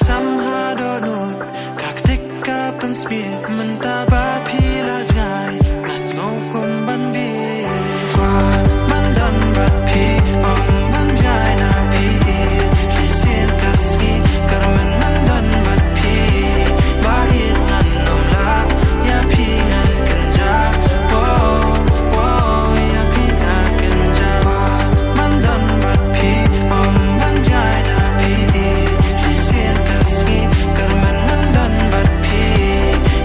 samha donut kaktika pensmiet mentaba pila jai nas ngokum ban bi qua mandan bat pi om ban jai na pi si sien kasi karman mandan bat pi bahit ngan nom la ya pi ngan kanja wo wo ya pi na kanja mandan bat pi om ban jai na pi si sien kasi karman mandan bat pi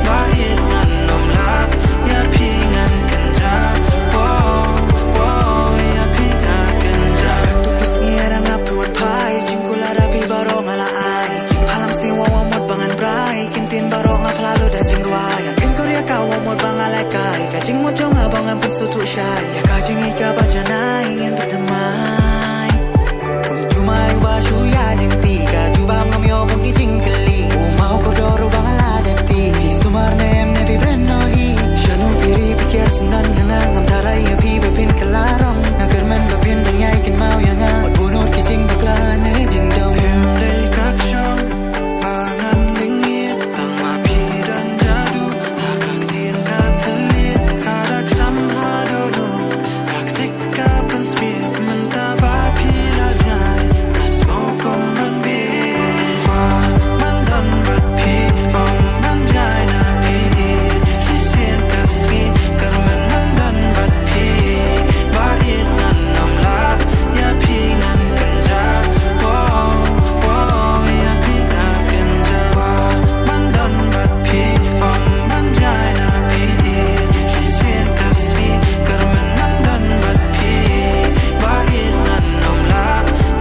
bahit ngan nom la ya pi ngan kanja wo wo ya pi na kanja tu kisngi arang apuat pai jingkula rapi baro mala ai jing palam sti wawa mod bangan brai kintin baro ngaplalo da jing ruai kin korea ka wa mod bangala kai ka jing mod jong abangan pun sutu shai ya ka jing ika bajanai ingin bertemai untuk mai ba shu ya ling ti ka jubam ngam yo buki jing keli mau ko doro bangala dem ti sumar nem ne bi brenno hi shanu firi pikir sunan yang ngam tarai ya pi bepin kelarong agar men bepin dan yai kin mau yang mod bunur ki jing bakla ne jing dong Em đây các trong pangan dingin tanga pi dan jadu takak tin ka telit kadak samha donut kaktika pensmiet mentaba pila jai nas ngokum ban bi qua mandan bat pi om ban jai na pi si sien kasi karman mandan bat pi bahit ngan nom la ya pi ngan kanja wo wo ya pi na kanja mandan bat pi om ban jai na pi si sien kasi karman mandan bat pi bahit ngan nom la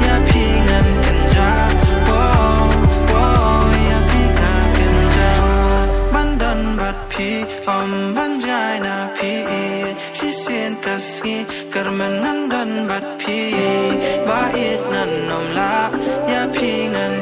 ya pi ngan kanja wo wo ya pi na kanja mandan bat pi om ban jai na pi si sien kasi karman mandan bat pi bahit ngan nom la ya pi ngan